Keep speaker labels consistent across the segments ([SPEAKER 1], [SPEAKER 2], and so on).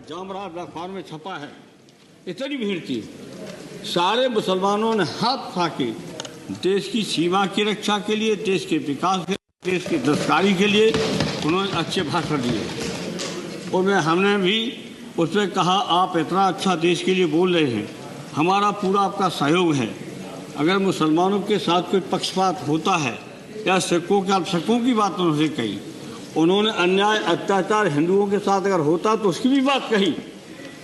[SPEAKER 1] जामराज अखबार में छपा है, इतनी भीड़ थी। सारे मुसलमानों ने हाथ उठा के देश की सीमा की रक्षा के लिए, देश के विकास के लिए, देश की दस्तकारी के लिए उन्होंने अच्छे भाषण दिए। और हमने भी उसमें कहा, आप इतना अच्छा देश के लिए बोल रहे हैं, हमारा पूरा आपका सहयोग है। अगर मुसलमानों के साथ कोई पक्षपात होता है या शकों की बात उन्होंने कही, उन्होंने अन्याय अत्याचार हिंदुओं के साथ अगर होता तो उसकी भी बात कही,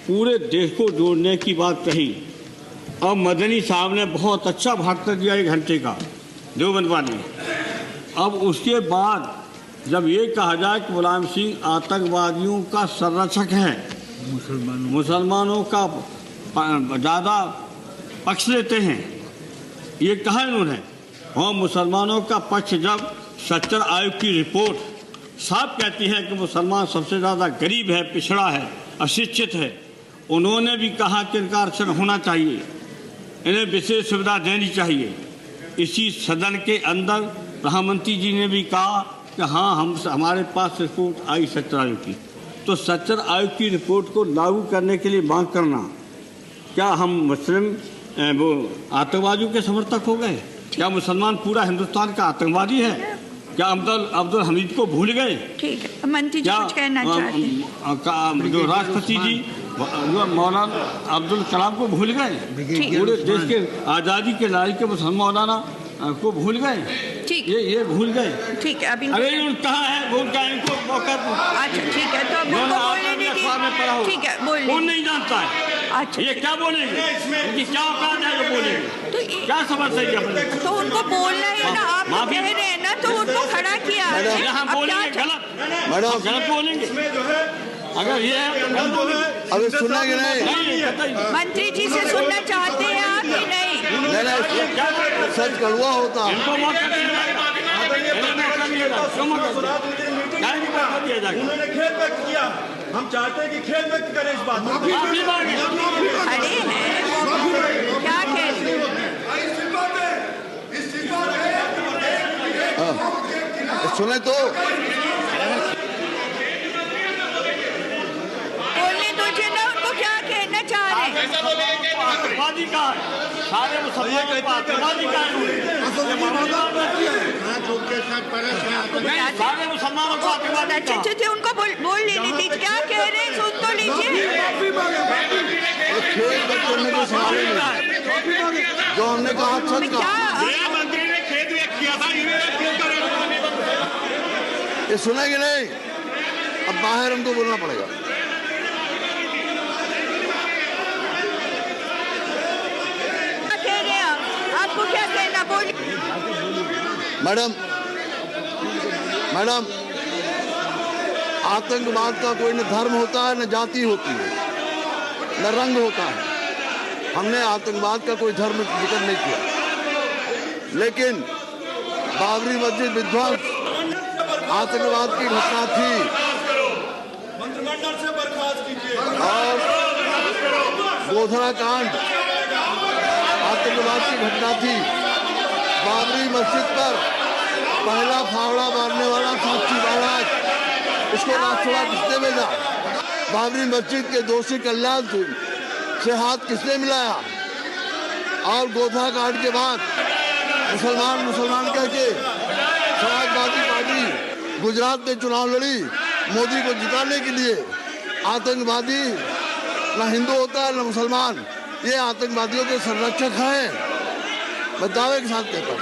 [SPEAKER 1] पूरे देश को जोड़ने की बात कही। अब मदनी साहब ने बहुत अच्छा भाषण दिया 1 घंटे का देवबंद वाले। अब उसके बाद जब ये कहा जाए कि मुलायम सिंह आतंकवादियों का संरक्षक है, मुसलमानों का ज़्यादा पक्ष लेते हैं, ये कहा इन्होंने। और मुसलमानों का पक्ष जब सच्चर आयोग की रिपोर्ट साफ कहती है कि मुसलमान सबसे ज़्यादा गरीब है, पिछड़ा है, अशिक्षित है, उन्होंने भी कहा कि इनका आरक्षण होना चाहिए, इन्हें विशेष सुविधा देनी चाहिए। इसी सदन के अंदर प्रधानमंत्री जी ने भी कहा कि हाँ, हमारे पास रिपोर्ट आई सच्चर आयोग की। तो सच्चर आयोग की रिपोर्ट को लागू करने के लिए मांग करना, क्या हम मुस्लिम वो आतंकवादियों के समर्थक हो गए? क्या मुसलमान पूरा हिंदुस्तान का आतंकवादी है? क्या अब्दुल हमीद को भूल गए?
[SPEAKER 2] ठीक है, मंत्री जी कुछ कहना चाहते हैं?
[SPEAKER 1] जो राष्ट्रपति जी मौलाना अब्दुल कलाम को भूल गए? पूरे देश के आज़ादी के लड़ाई के मुसलमान मौलाना को भूल गए?
[SPEAKER 2] ठीक,
[SPEAKER 1] ये भूल गए।
[SPEAKER 2] ठीक है, अभी
[SPEAKER 1] अरे कहाँ है, भूल गए, इनको मौका दो।
[SPEAKER 2] अच्छा ठीक है, तो अब उनको बोलने दीजिए। ठीक है, बोल।
[SPEAKER 1] कौन नहीं जानता है?
[SPEAKER 2] अच्छा,
[SPEAKER 1] ये क्या बोलेंगे? इनकी क्या औकात है जो बोलेंगे?
[SPEAKER 2] तो
[SPEAKER 1] क्या समझ सही अपने?
[SPEAKER 2] तो उनको बोलना है ना, आप कह रहे हैं ना, तो उनको खड़ा किया।
[SPEAKER 1] हम बोलेंगे गलत, गलत बोलेंगे। अगर ये है तो गलत बोलेंगे।
[SPEAKER 3] अभी सुनना कि नहीं?
[SPEAKER 2] मंत्री जी से सुनना चाहते हैं आप कि नहीं?
[SPEAKER 3] सच कड़वा होता है।
[SPEAKER 1] इनको मौका दिया जाएगा।
[SPEAKER 4] उन्होंने खेद व्यक्त किया, हम चाहते हैं कि खेद व्यक्त करें इस बात पर।
[SPEAKER 2] खड़े हैं, क्या कह रहे हैं?
[SPEAKER 3] सुने तो
[SPEAKER 2] बोलने दीजिए ना, उनको क्या कहना चाह रहे हैं?
[SPEAKER 1] आतंकवादी का सारे मुसलमान का आतंकवादी का सारे मुसलमानों को आतंकवादी।
[SPEAKER 2] अच्छा, उनको बोल लेने दीजिए, क्या कह रहे हैं सुन तो लीजिए।
[SPEAKER 3] जो हमने कहा सच कहा।
[SPEAKER 4] मंत्री ने खेद व्यक्त किया था,
[SPEAKER 3] ये सुना कि नहीं? अब बाहर हमको बोलना पड़ेगा।
[SPEAKER 2] आपको क्या कहना, बोलिए।
[SPEAKER 3] मैडम, आतंकवाद का कोई न धर्म होता है, न जाति होती है, न रंग होता है। हमने आतंकवाद का कोई धर्म जिक्र नहीं किया, लेकिन बाबरी मस्जिद विध्वंस आतंकवाद की घटना थी।
[SPEAKER 4] मंत्रिमंडल से बर्खास्त कीजिए।
[SPEAKER 3] और गोधरा कांड आतंकवाद की घटना थी। बाबरी मस्जिद पर पहला फावड़ा मारने वाला साक्षी महाराज, उसको राष्ट्रवाद किसने भेजा? बाबरी मस्जिद के दोषी कल्याण सिंह से हाथ किसने मिलाया? और गोधरा कांड के बाद मुसलमान कह के समाजवादी पार्टी गुजरात में चुनाव लड़ी मोदी को जिताने के लिए। आतंकवादी न हिंदू होता है न मुसलमान, ये आतंकवादियों के संरक्षक हैं। मैं दावे के साथ कहता हूँ।